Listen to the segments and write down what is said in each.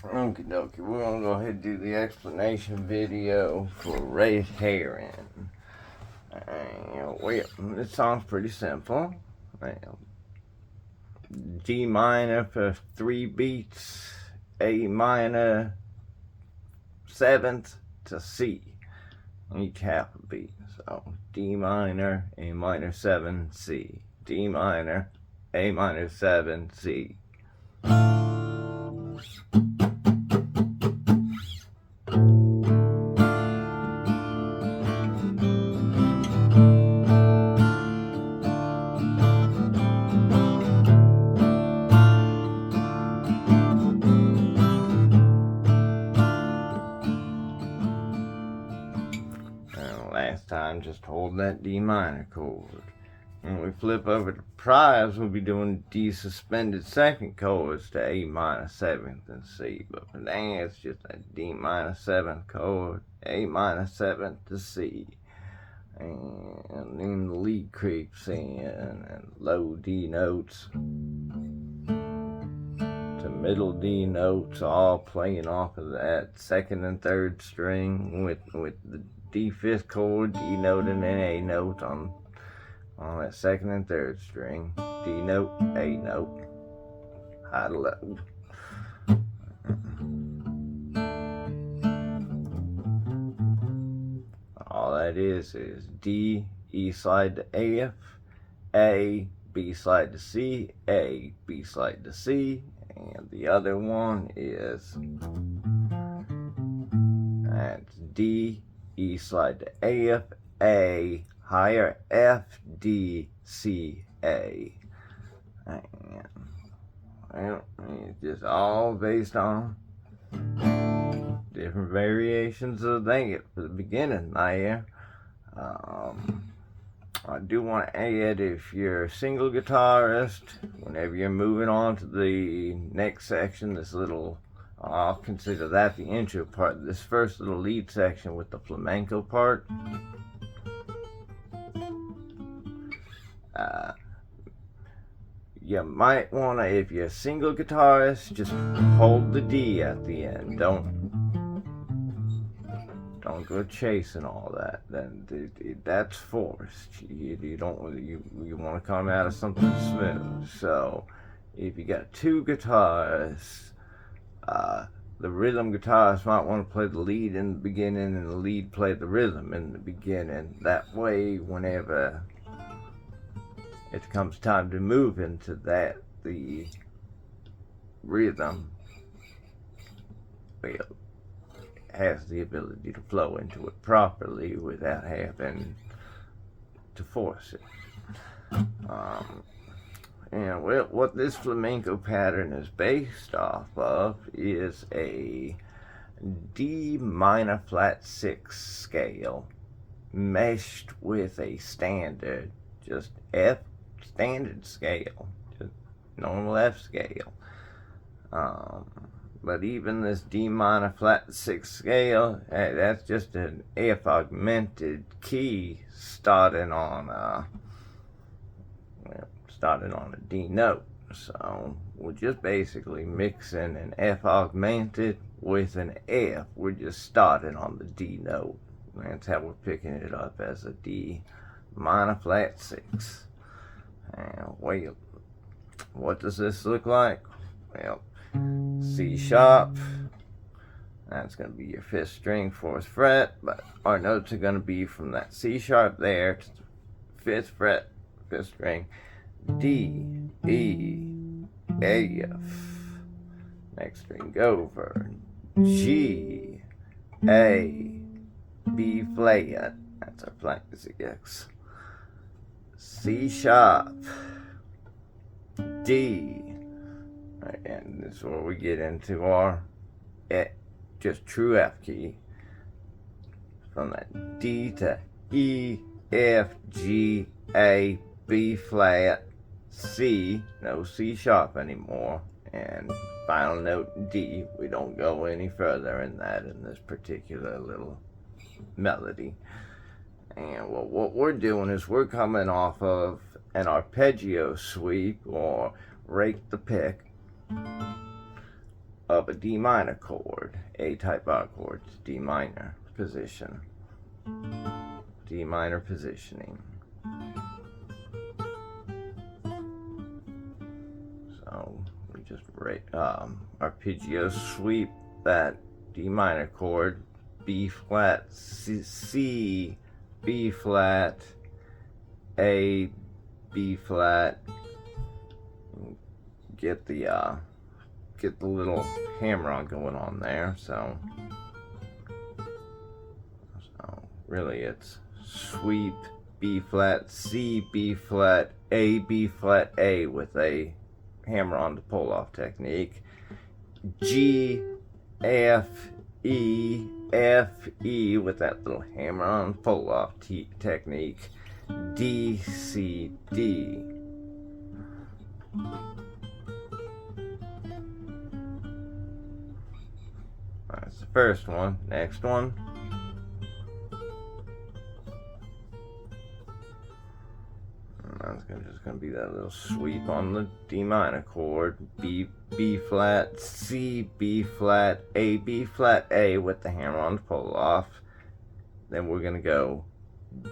Okie dokie, we're gonna go ahead and do the explanation video for Red Herring. Well, this song's pretty simple. Well, D minor for 3 beats, A minor 7th to C, each half a beat. So D minor, A minor 7, C, D minor, A minor 7, C. Last time, just hold that D minor chord. When we flip over to prives, we'll be doing D suspended 2nd chords to A minor 7th and C. But for now, it's just a D minor 7th chord, A minor 7th to C. And then the lead creeps in, and low D notes to middle D notes, all playing off of that 2nd and 3rd string with the D 5th chord, D note, and then A note on that 2nd and 3rd string. D note, A note, high to low. All that is D, E slide to F, A, B slide to C, A, B slide to C, and the other one is that's D, E slide to F, A, higher F, D, C, A. And, well, it's just all based on different variations of that for the beginning there. I do want to add, if you're a single guitarist, whenever you're moving on to the next section, this little, I'll consider that the intro part, this first little lead section with the flamenco part, you might want to, if you're a single guitarist, just hold the D at the end. Don't go chasing all that. Then that's forced. You don't. You want to come out of something smooth. So if you got 2 guitarists, the rhythm guitarist might want to play the lead in the beginning, and the lead play the rhythm in the beginning. That way, whenever it comes time to move into that, the rhythm has the ability to flow into it properly without having to force it. And well, what this flamenco pattern is based off of is a D minor flat 6 scale meshed with a standard, just F standard scale, just normal F scale. But even this D minor flat 6 scale, that's just an F augmented key starting on a D note. So we're just basically mixing an F augmented with an F. We're just starting on the D note. That's how we're picking it up, as a D minor flat 6. And well, what does this look like? Well, C sharp, that's going to be your 5th string, 4th fret, but our notes are going to be from that C sharp there to the 5th fret, 5th string, D, E, F, next string over, G, A, B flat, that's our flat 6, C sharp, D, and this is where we get into our just true F key, from that D to E, F, G, A, B flat, C, no C sharp anymore, and final note D. We don't go any further in that in this particular little melody. And what we're doing is we're coming off of an arpeggio sweep, or rake the pick, of a D minor chord, A type bar chord, D minor position, D minor positioning. So we just arpeggio sweep that D minor chord, B flat, C, B flat, A, B flat. Get the little hammer-on going on there. So really it's sweep, B flat, C, B flat, A, B flat, A with a hammer-on to pull-off technique. G, F, E, F, E with that little hammer-on pull-off technique. D, C, D. That's the first one. Next one. That's just going to be that little sweep on the D minor chord. B, B flat, C, B flat, A, B flat, A with the hammer-on pull off. Then we're going to go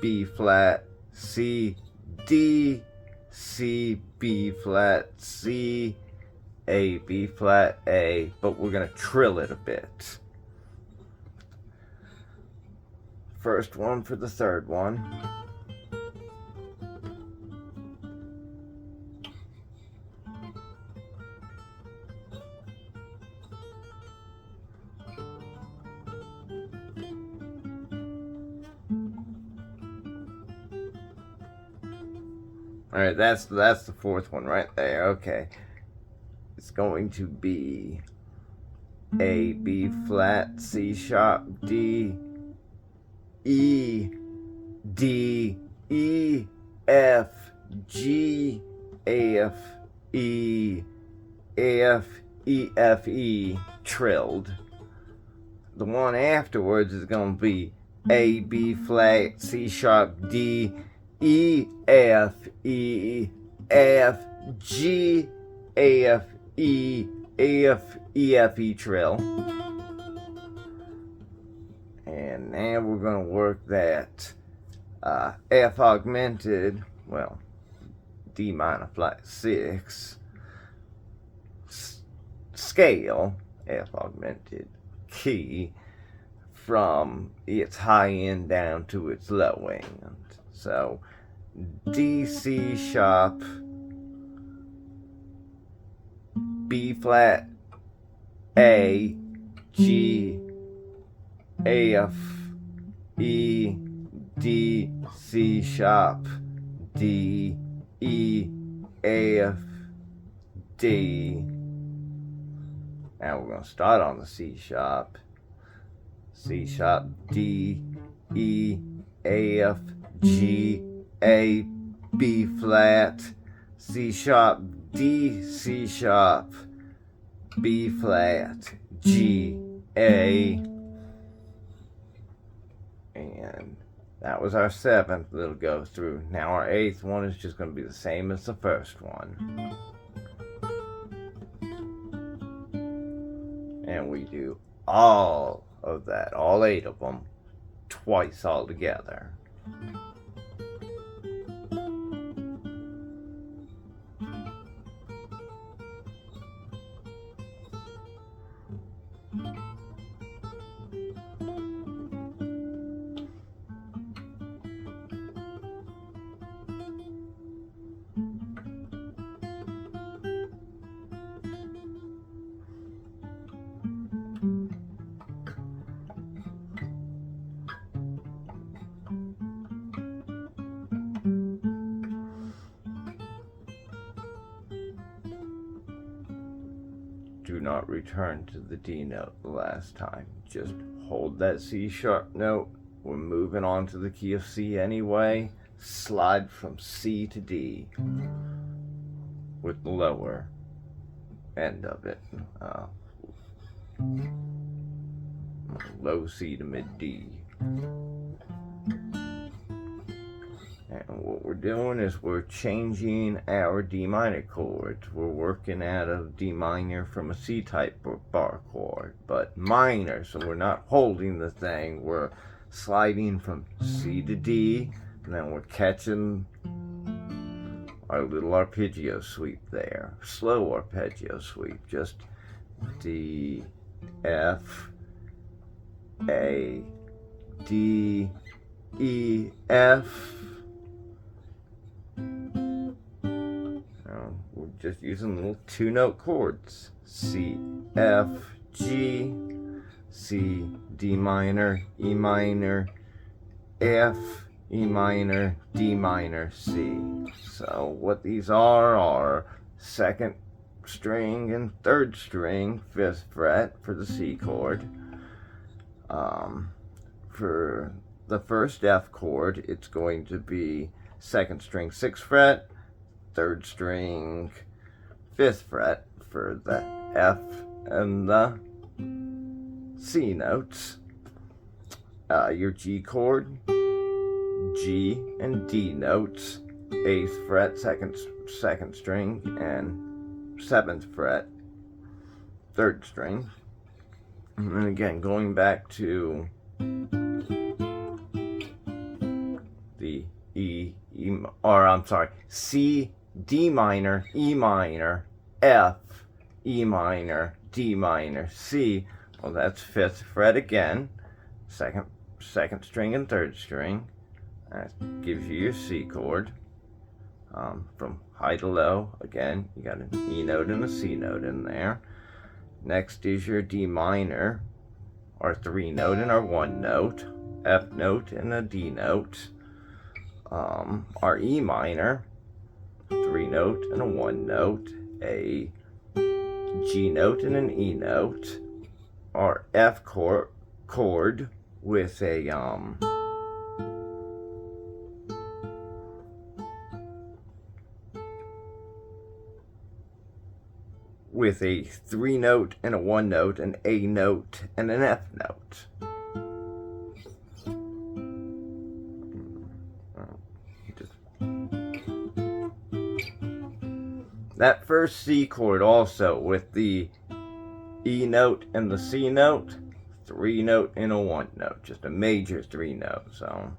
B flat, C, D, C, B flat, C, A, B flat, A, but we're going to trill it a bit. First one for the third one. All right, that's the fourth one right there. Okay, it's going to be A, B flat, C sharp, D, E, D, E, F, G, F, E, F, E, F, E, trilled. The one afterwards is going to be A, B flat, C sharp, D, E, F, E, F, G, F, E, F, E, F, E trill. And now we're going to work that F augmented, well, D minor flat 6 scale, F augmented key from its high end down to its low end. So D, C sharp, B flat, A, G, F, E, D, C sharp, D, E, F, D. Now we're going to start on the C sharp, D, E, F, G, A, B flat, C sharp, D, C sharp, B flat, G, A. And that was our seventh little go through. Now our eighth one is just going to be the same as the first one. And we do all of that, all 8 of them, twice all together. Do not return to the D note the last time. Just hold that C sharp note. We're moving on to the key of C anyway. Slide from C to D with the lower end of it. Low C to mid D. And what we're doing is we're changing our D minor chords. We're working out of D minor from a C type bar chord, but minor, so we're not holding the thing. We're sliding from C to D, and then we're catching our little arpeggio sweep there. Slow arpeggio sweep, just D, F, A, D, E, F. We're just using little 2-note chords. C, F, G, C, D minor, E minor, F, E minor, D minor, C. So what these are second string and third string, 5th fret for the C chord. For the first F chord, it's going to be 2nd string, 6th fret, 3rd string, 5th fret for the F and the C notes. Your G chord, G and D notes, 8th fret, second string, and 7th fret, 3rd string. And then again, going back to the C, D minor, E minor, F, E minor, D minor, C. Well, that's 5th fret again, second string and 3rd string. That gives you your C chord. From high to low, again, you got an E note and a C note in there. Next is your D minor, our 3 note and our 1 note, F note and a D note. Our E minor, 3 note and a 1 note, a G note and an E note. Our F chord with a with a 3 note and a 1 note, an A note and an F note. That first C chord also with the E note and the C note, 3 note and a 1 note, just a major 3 note. So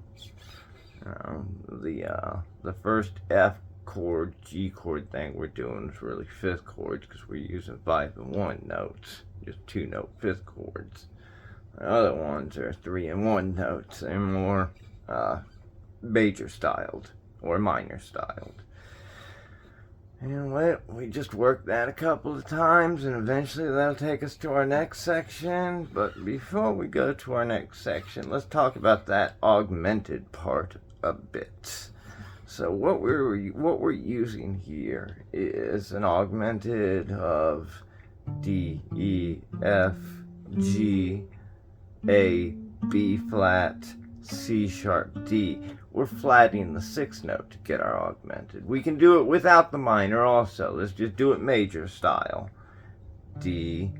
the first F chord, G chord thing we're doing is really 5th chords because we're using 5 and 1 notes, just 2-note 5th chords. The other ones are 3 and 1 notes. They're more major styled or minor styled. And we just worked that a couple of times, and eventually that'll take us to our next section. But before we go to our next section, let's talk about that augmented part a bit. So what we're using here is an augmented of D, E, F, G, A, B flat, C sharp, D. We're flatting the 6th note to get our augmented. We can do it without the minor also. Let's just do it major style. D,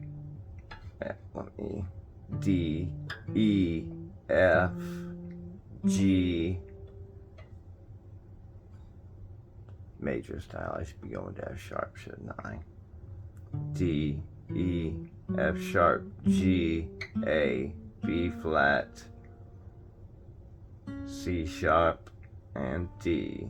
D, E, F, G, major style. I should be going to F sharp, shouldn't I? D, E, F sharp, G, A, B flat, C sharp, and D.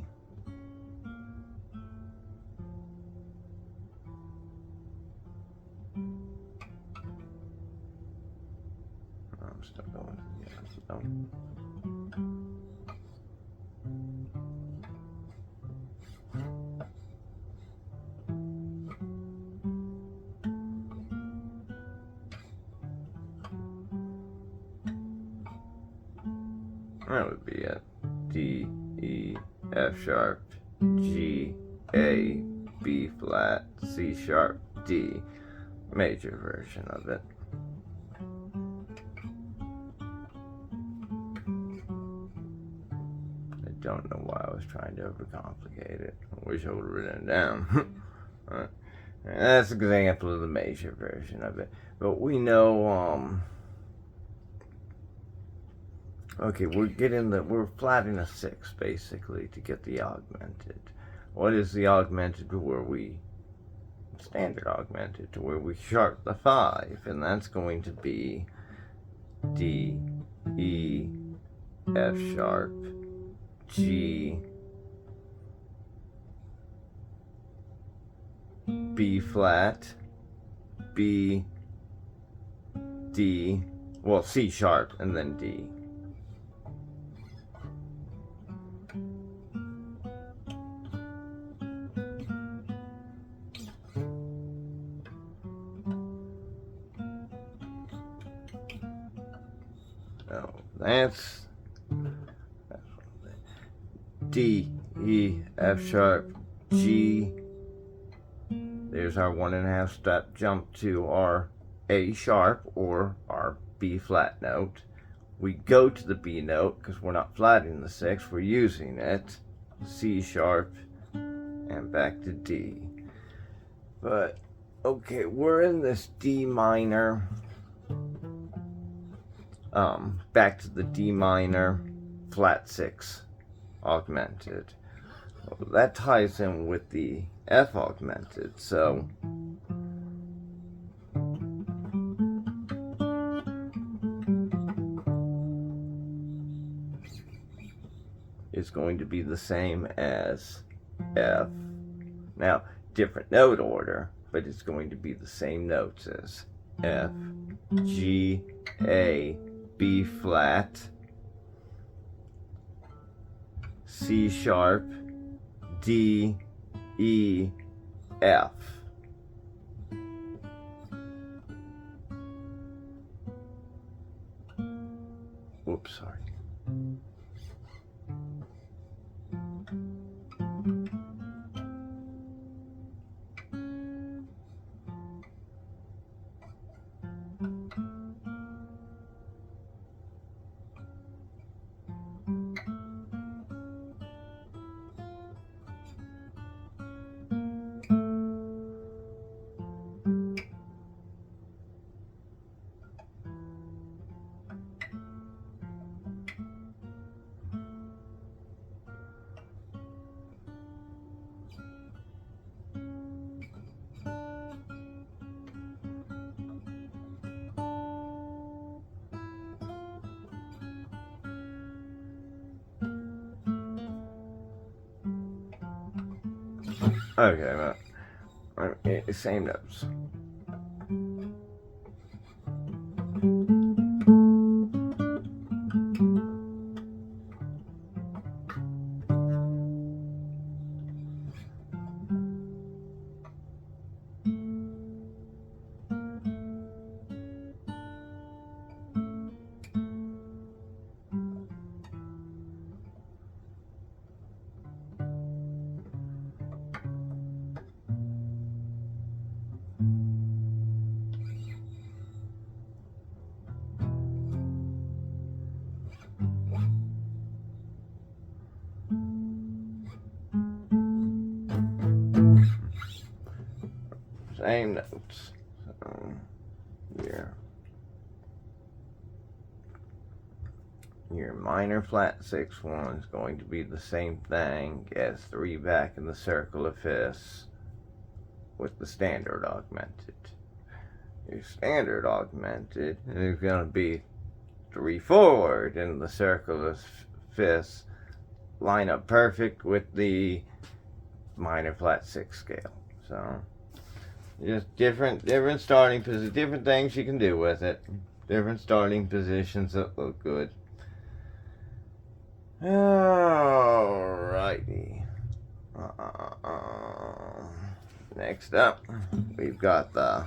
I'm still going. That would be it. D, E, F sharp, G, A, B flat, C sharp, D. Major version of it. I don't know why I was trying to overcomplicate it. I wish I would have written it down. That's an example of the major version of it. But we know Okay, we're flatting a 6 basically to get the augmented. What is the augmented to where we, standard augmented, to where we sharp the 5, and that's going to be D, E, F sharp, G, B flat, B, D, well, C sharp, and then D. So that's D, E, F sharp, G. There's our 1.5 step jump to our A sharp or our B flat note. We go to the B note because we're not flatting the 6, we're using it. C sharp and back to D. But okay, we're in this D minor. Back to the D minor flat 6 augmented. Well, that ties in with the F augmented, so it's going to be the same as F. Now, different note order, but it's going to be the same notes as F, G, A, B flat, C sharp, D, E, F. Whoops, sorry. Okay, well, same notes. Same notes. So, yeah. Your minor flat 6/1 is going to be the same thing as 3 back in the circle of fifths with the standard augmented. Your standard augmented is going to be 3 forward in the circle of fifths, line up perfect with the minor flat 6 scale. So just different starting positions, different things you can do with it. Different starting positions that look good. Alrighty. Next up, we've got the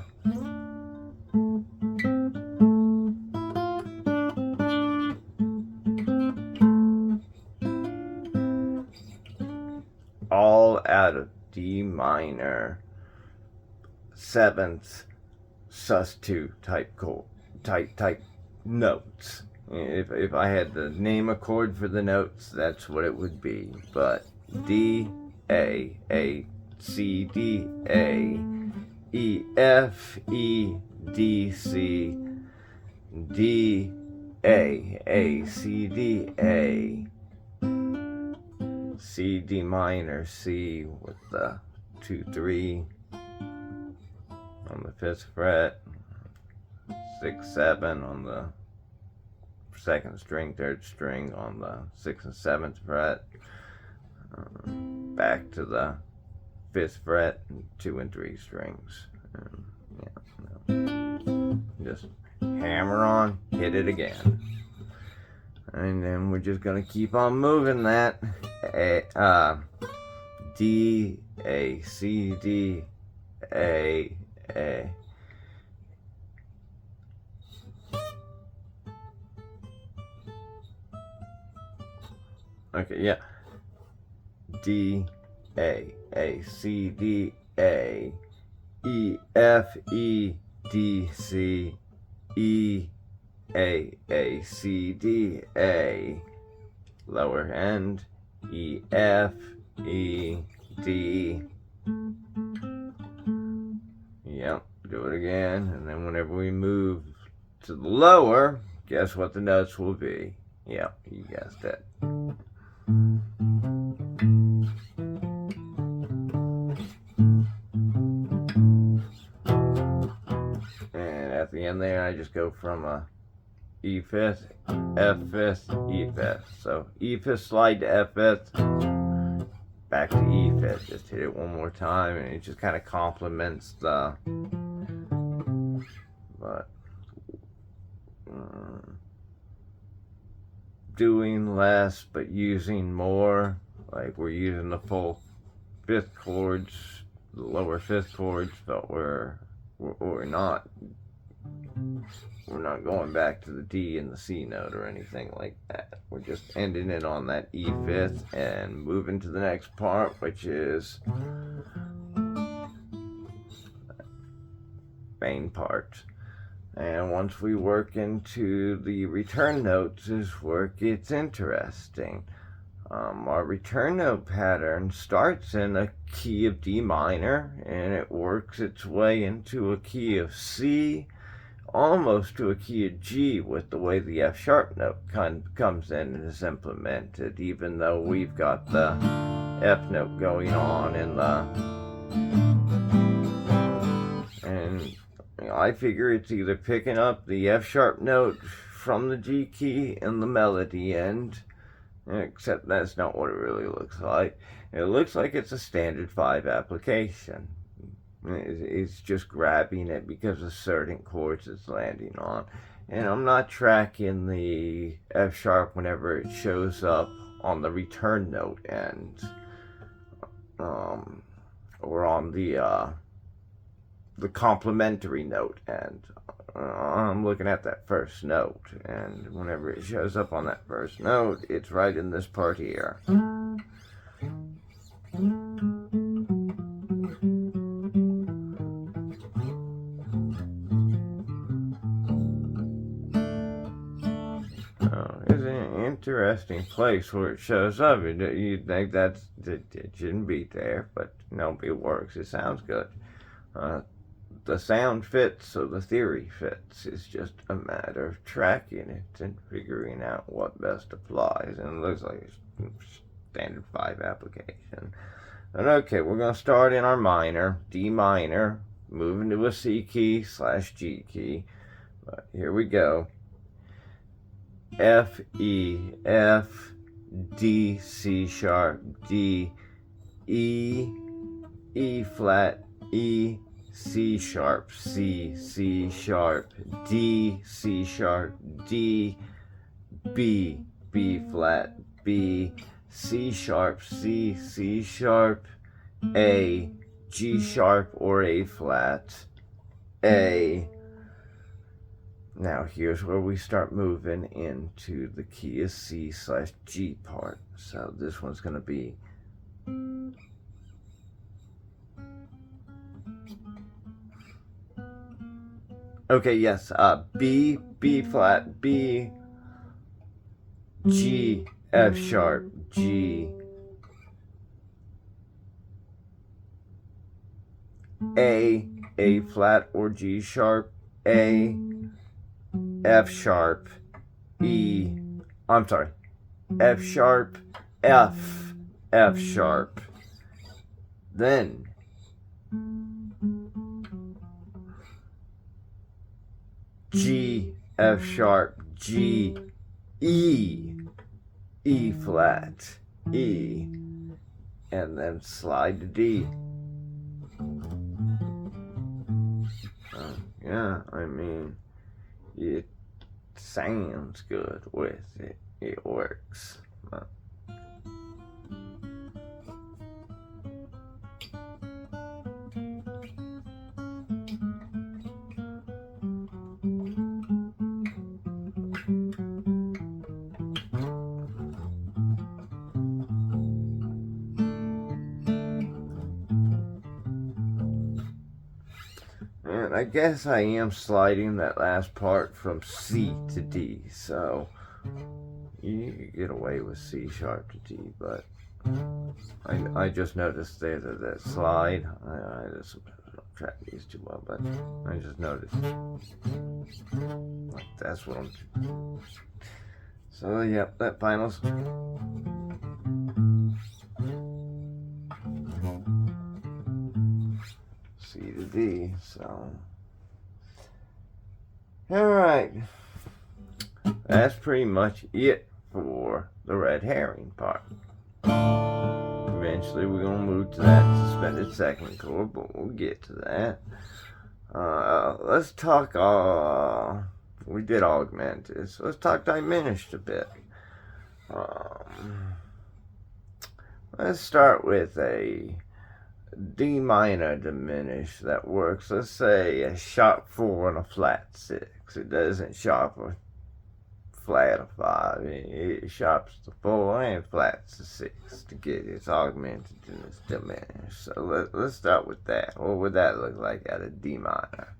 all out of D minor 7th sus2 type notes. If I had to name a chord for the notes, that's what it would be. But D, A, C, D, A, E, F, E, D, C, D, A, C, D, A, C, D minor, C with the 2, 3 on the 5th fret, 6, 7 on the 2nd string, 3rd string on the 6th and 7th fret, back to the 5th fret, 2 and 3 strings. Just hammer on, hit it again. And then we're just going to keep on moving that. D, A, C, D, A, A. Okay, yeah. D, A, C, D, A, E, F, E, D, C, E, A, C, D, A, lower end, E, F, E, D. Yep, do it again, and then whenever we move to the lower, guess what the notes will be? Yep, you guessed it. And at the end there, I just go from a E fifth, F fifth, E fifth. So E fifth slide to F fifth, back to E fifth. Just hit it one more time, and it just kind of complements the. But doing less but using more, like we're using the full 5th chords, the lower 5th chords, but we're not going back to the D and the C note or anything like that. We're just ending it on that E fifth and moving to the next part, which is main part. And once we work into the return notes is where it gets interesting. Our return note pattern starts in a key of D minor, and it works its way into a key of C, almost to a key of G with the way the F sharp note comes in and is implemented, even though we've got the F note going on in the... And I figure it's either picking up the F sharp note from the G key in the melody end, except that's not what it really looks like. It looks like it's a standard 5 application. It's just grabbing it because of certain chords it's landing on. And I'm not tracking the F sharp whenever it shows up on the return note end, or on the complementary note end. I'm looking at that first note, and whenever it shows up on that first note, it's right in this part here. It's an interesting place where it shows up. You'd think that it shouldn't be there, but no, it works. It sounds good. The sound fits, so the theory fits. It's just a matter of tracking it and figuring out what best applies. And it looks like it's standard 5 application. And okay, we're going to start in our minor, D minor, move into a C key / G key. But here we go. F, E, F, D, C sharp, D, E, E flat, E, C sharp, C, C sharp, D, C sharp, D, B, B flat, B, C sharp, C, C sharp, A, G sharp or A flat, A. Now here's where we start moving into the key of C / G part. So this one's going to be okay, yes, B, B flat, B, G, F sharp, G, A flat or G sharp, A, F sharp, E, I'm sorry, F sharp, F, F sharp, then G, F sharp, G, E, E flat, E, and then slide to D. Yeah, I mean, it sounds good with it. It works. And I guess I am sliding that last part from C to D, so you can get away with C sharp to D, but I just noticed there that slide, I just don't track these too well, but I just noticed. That's what I'm... So, yep, that finals. C to D, so... Alright. That's pretty much it for the red herring part. Eventually we're going to move to that suspended second chord, but we'll get to that. Let's talk, we did augmented, so let's talk diminished a bit. Let's start with a D minor diminished that works. Let's say a sharp 4 and a flat 6. It doesn't sharp a flat a 5. It sharps the 4 and flats the 6 to get its augmented and its diminished. So let's start with that. What would that look like at a D minor?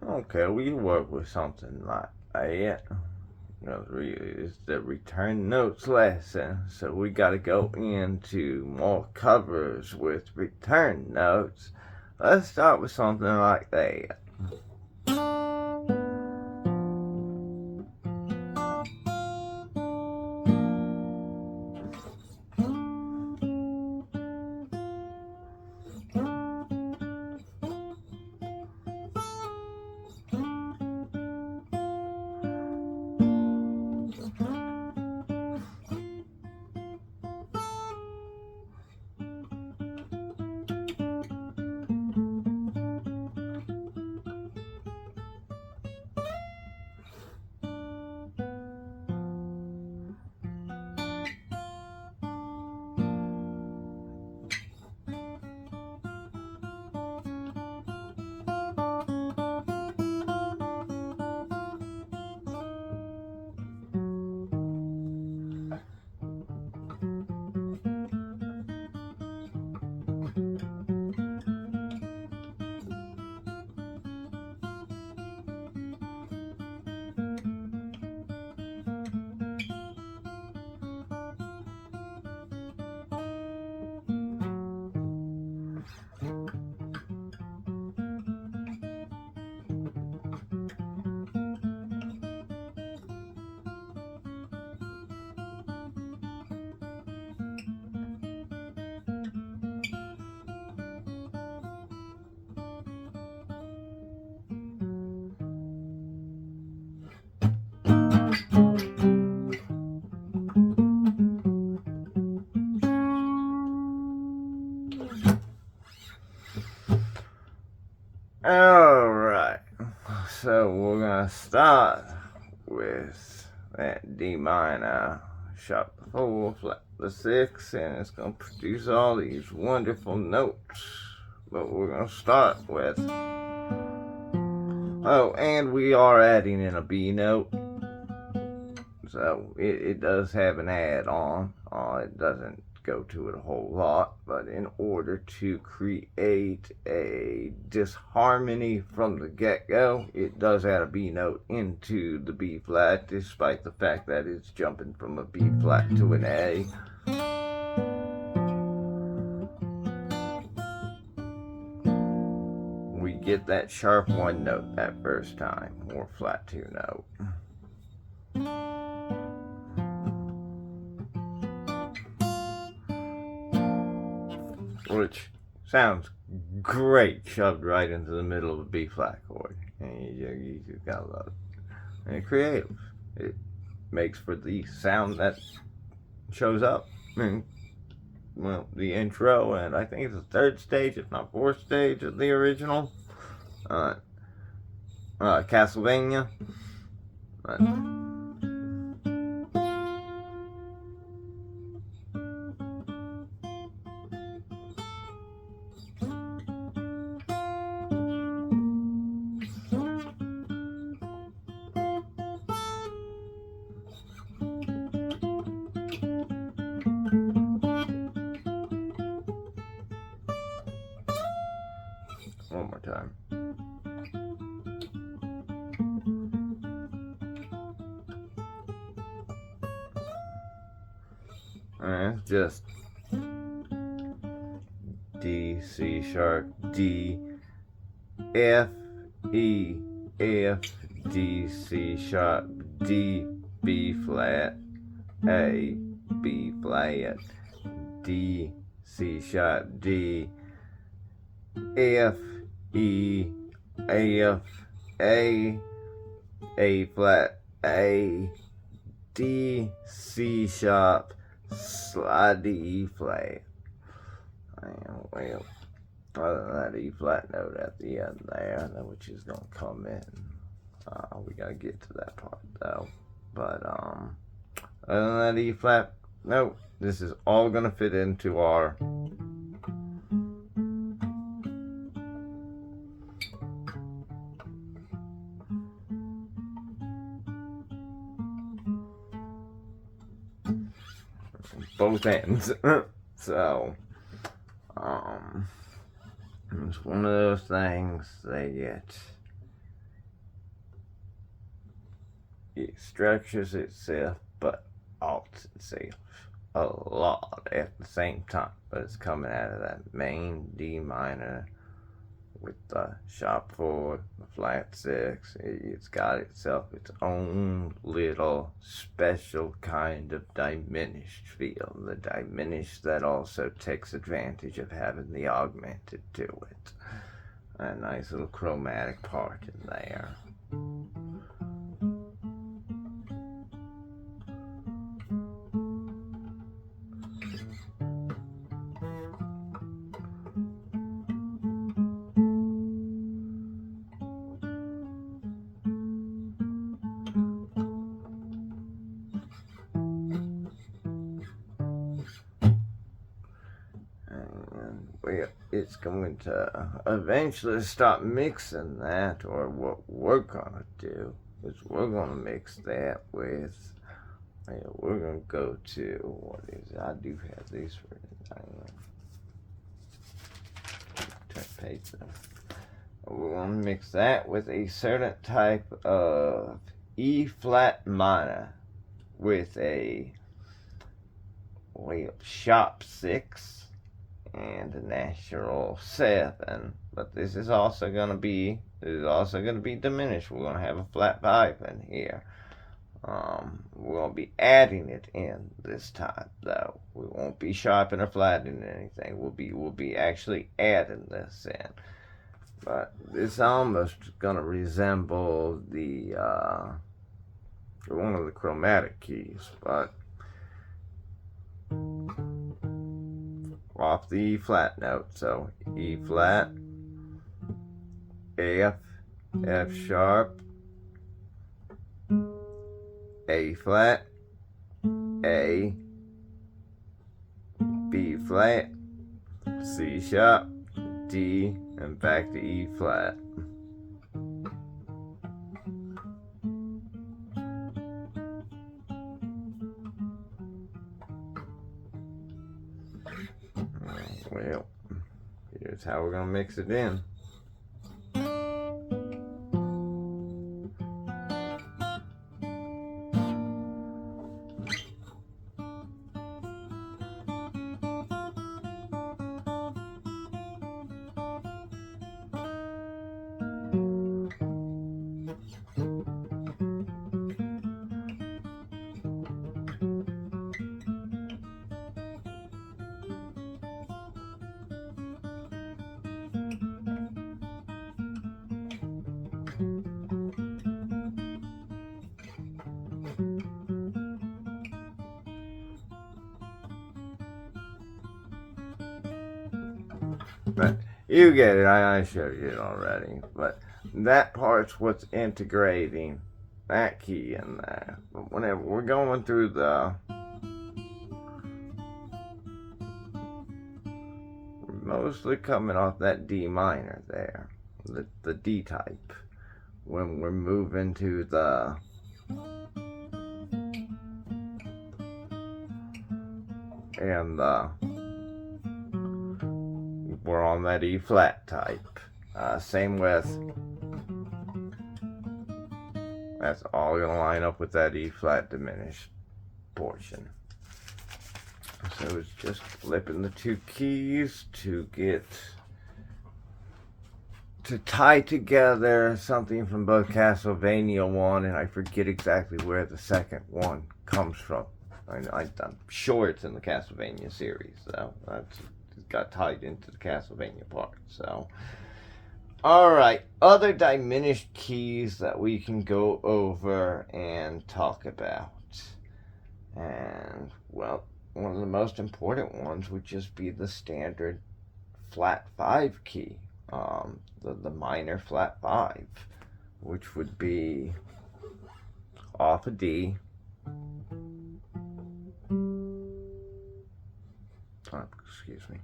Okay, we work with something like that. It's the return notes lesson, so we got to go into more covers with return notes. Let's start with something like that. Alright, so we're going to start with that D minor, sharp the 4, flat the 6, and it's going to produce all these wonderful notes. But we're going to start with, oh, and we are adding in a B note, so it does have an add-on. It doesn't go to it a whole lot, but in order to create a disharmony from the get-go, it does add a B note into the B flat, despite the fact that it's jumping from a B flat to an A. We get that sharp one note that first time, or flat two note. Which sounds great shoved right into the middle of a B flat chord. And you just gotta love it. And it's creative. It makes for the sound that shows up in, well, the intro, and I think it's the third stage, if not fourth stage of the original Castlevania. One more time. And it's just D, C sharp, D, F, E, F, D, C sharp, D, B flat, A, B flat, D, C sharp, D, F, E, F, A flat, A, D, C sharp, slide to E flat. Well, other than that E flat note at the end there, which is gonna come in. We gotta get to that part though. But other than that E flat note, this is all gonna fit into our both ends. So it's one of those things that it structures itself but alts itself a lot at the same time, but it's coming out of that main D minor with the sharp 4, the flat 6. It's got itself its own little special kind of diminished feel. The diminished that also takes advantage of having the augmented to it. A nice little chromatic part in there. It's going to eventually start mixing that, or what we're gonna do is we're gonna mix that with, we're gonna go to, what is it? I do have these for turn page them. We're gonna mix that with a certain type of E flat minor with a sharp 6 and a natural 7, but this is also gonna be diminished. We're gonna have a flat 5 in here. We're gonna be adding it in this time though. We won't be sharpening or flattening anything. We'll be actually adding this in. But it's almost gonna resemble the one of the chromatic keys, but off the E flat note. So E flat, F, F sharp, A flat, A, B flat, C sharp, D, and back to E flat. That's how we're gonna mix it in. But you get it. I showed you it already. But that part's what's integrating that key in there. But whenever we're going through we're mostly coming off that D minor there, the D type. When we're moving to we're on that E flat type. Same with, that's all gonna line up with that E flat diminished portion. So it's just flipping the two keys to tie together something from both Castlevania 1, and I forget exactly where the second one comes from. I'm sure it's in the Castlevania series, so that's got tied into the Castlevania part. So, alright, other diminished keys that we can go over and talk about. And, well, one of the most important ones would just be the standard flat 5 key, the minor flat 5, which would be off a D, excuse me,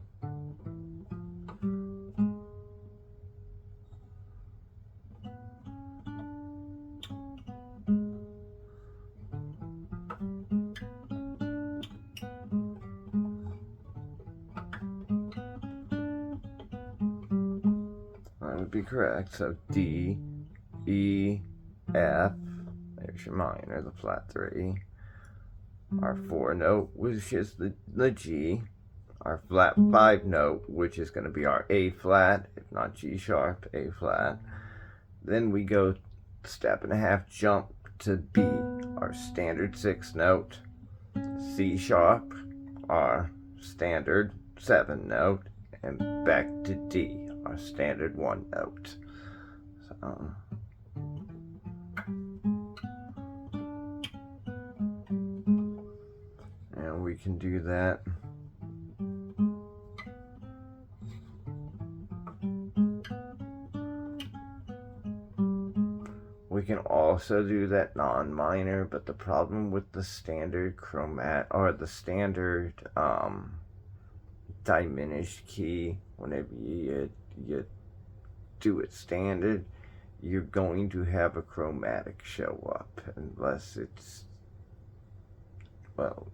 that would be correct. So D, E, F, there's your minor, the flat 3. Our 4 note, which is the G. Our flat 5 note, which is going to be our A flat, if not G sharp, A flat. Then we go step and a half jump to B, our standard 6 note. C sharp, our standard 7 note, and back to D, our standard 1 note. So, and we can do that. We can also do that non-minor, but the problem with the standard the standard diminished key, whenever you do it standard, you're going to have a chromatic show up, unless it's, well,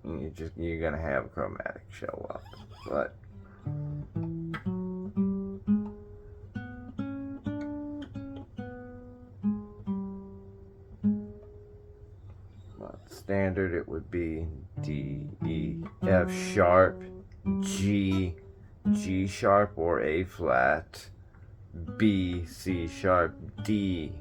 you're gonna have a chromatic show up, but standard it would be D, E, F sharp, G, G sharp or A flat, B, C sharp, D.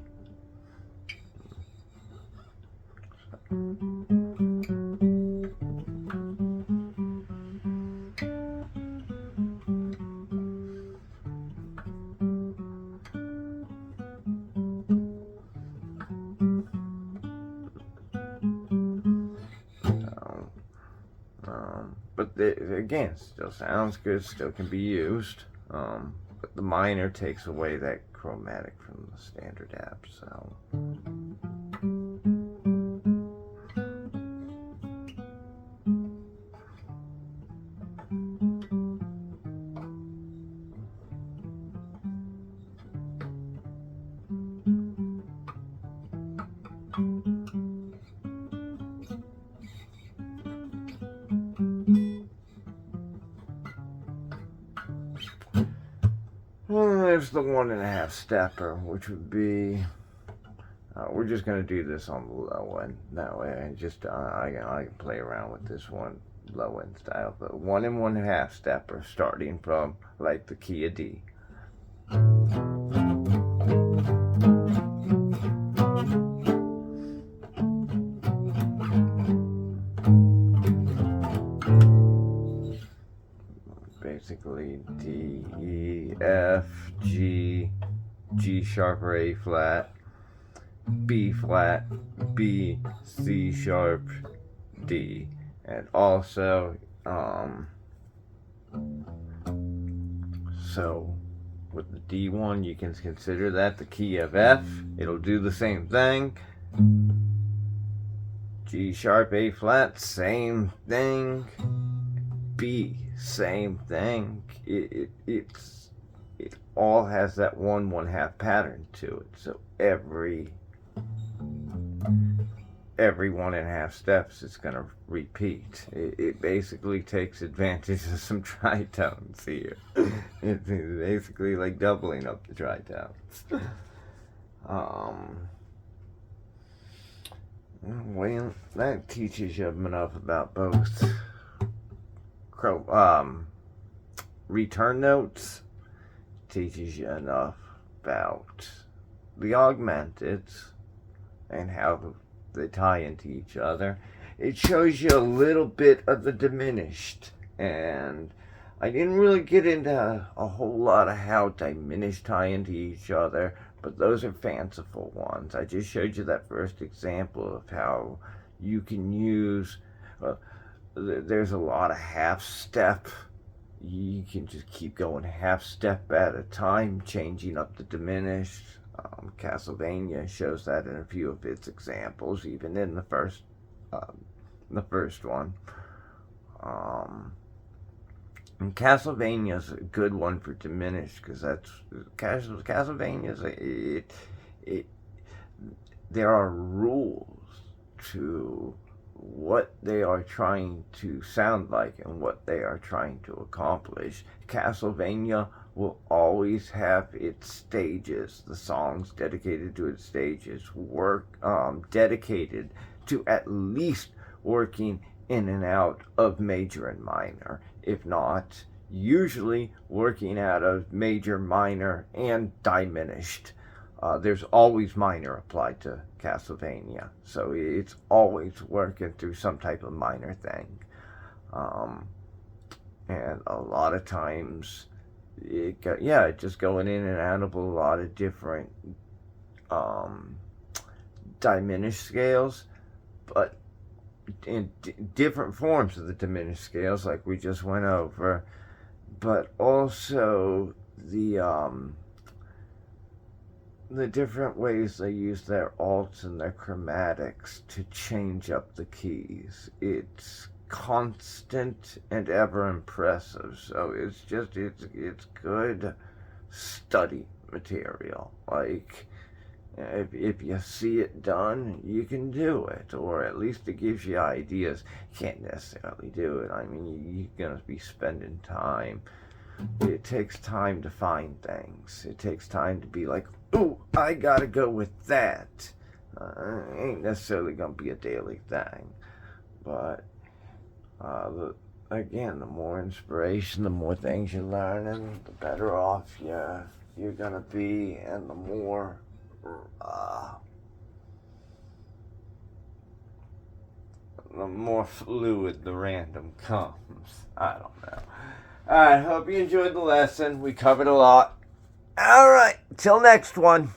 But again, still sounds good, still can be used. But the minor takes away that chromatic from the standard app, so. Well, there's the 1.5 stepper, which would be. We're just gonna do this on the low end. That way, I can play around with this one low end style. But 1 1/2 stepper, starting from like the key of D. Basically D, E, F, G, G sharp or A flat, B flat, B, C sharp, D, and also so with the D1 you can consider that the key of F. It'll do the same thing. G sharp, A flat, same thing. B, same thing. It all has that 1 1/2 pattern to it. So every 1.5 steps it's going to repeat. It basically takes advantage of some tritones here. It's basically like doubling up the tritones. Well, that teaches you enough about both return notes, teaches you enough about the augmenteds and how they tie into each other. It shows you a little bit of the diminished, and I didn't really get into a whole lot of how diminished tie into each other, but those are fanciful ones. I just showed you that first example of how you can use there's a lot of half step. You can just keep going half step at a time, changing up the diminished. Castlevania shows that in a few of its examples, even in the first one. And Castlevania's a good one for diminished, because that's Castlevania's there are rules to what they are trying to sound like and what they are trying to accomplish. Castlevania will always have its stages, the songs dedicated to its stages, dedicated to at least working in and out of major and minor, if not usually working out of major, minor, and diminished. There's always minor applied to Castlevania, so it's always working through some type of minor thing. And a lot of times, just going in and out of a lot of different diminished scales, but in different forms of the diminished scales, like we just went over, but also the different ways they use their alts and their chromatics to change up the keys. It's constant and ever impressive. So it's good study material. Like, if you see it done, you can do it, or at least it gives you ideas. You can't necessarily do it. I mean, you're gonna be spending time. It takes time to find things. It takes time to be like, ooh, I gotta go with that. It ain't necessarily gonna be a daily thing, but again, the more inspiration, the more things you're learning, the better off you're gonna be, and the more fluid the random comes. I don't know. Alright, hope you enjoyed the lesson. We covered a lot. Alright, till next one.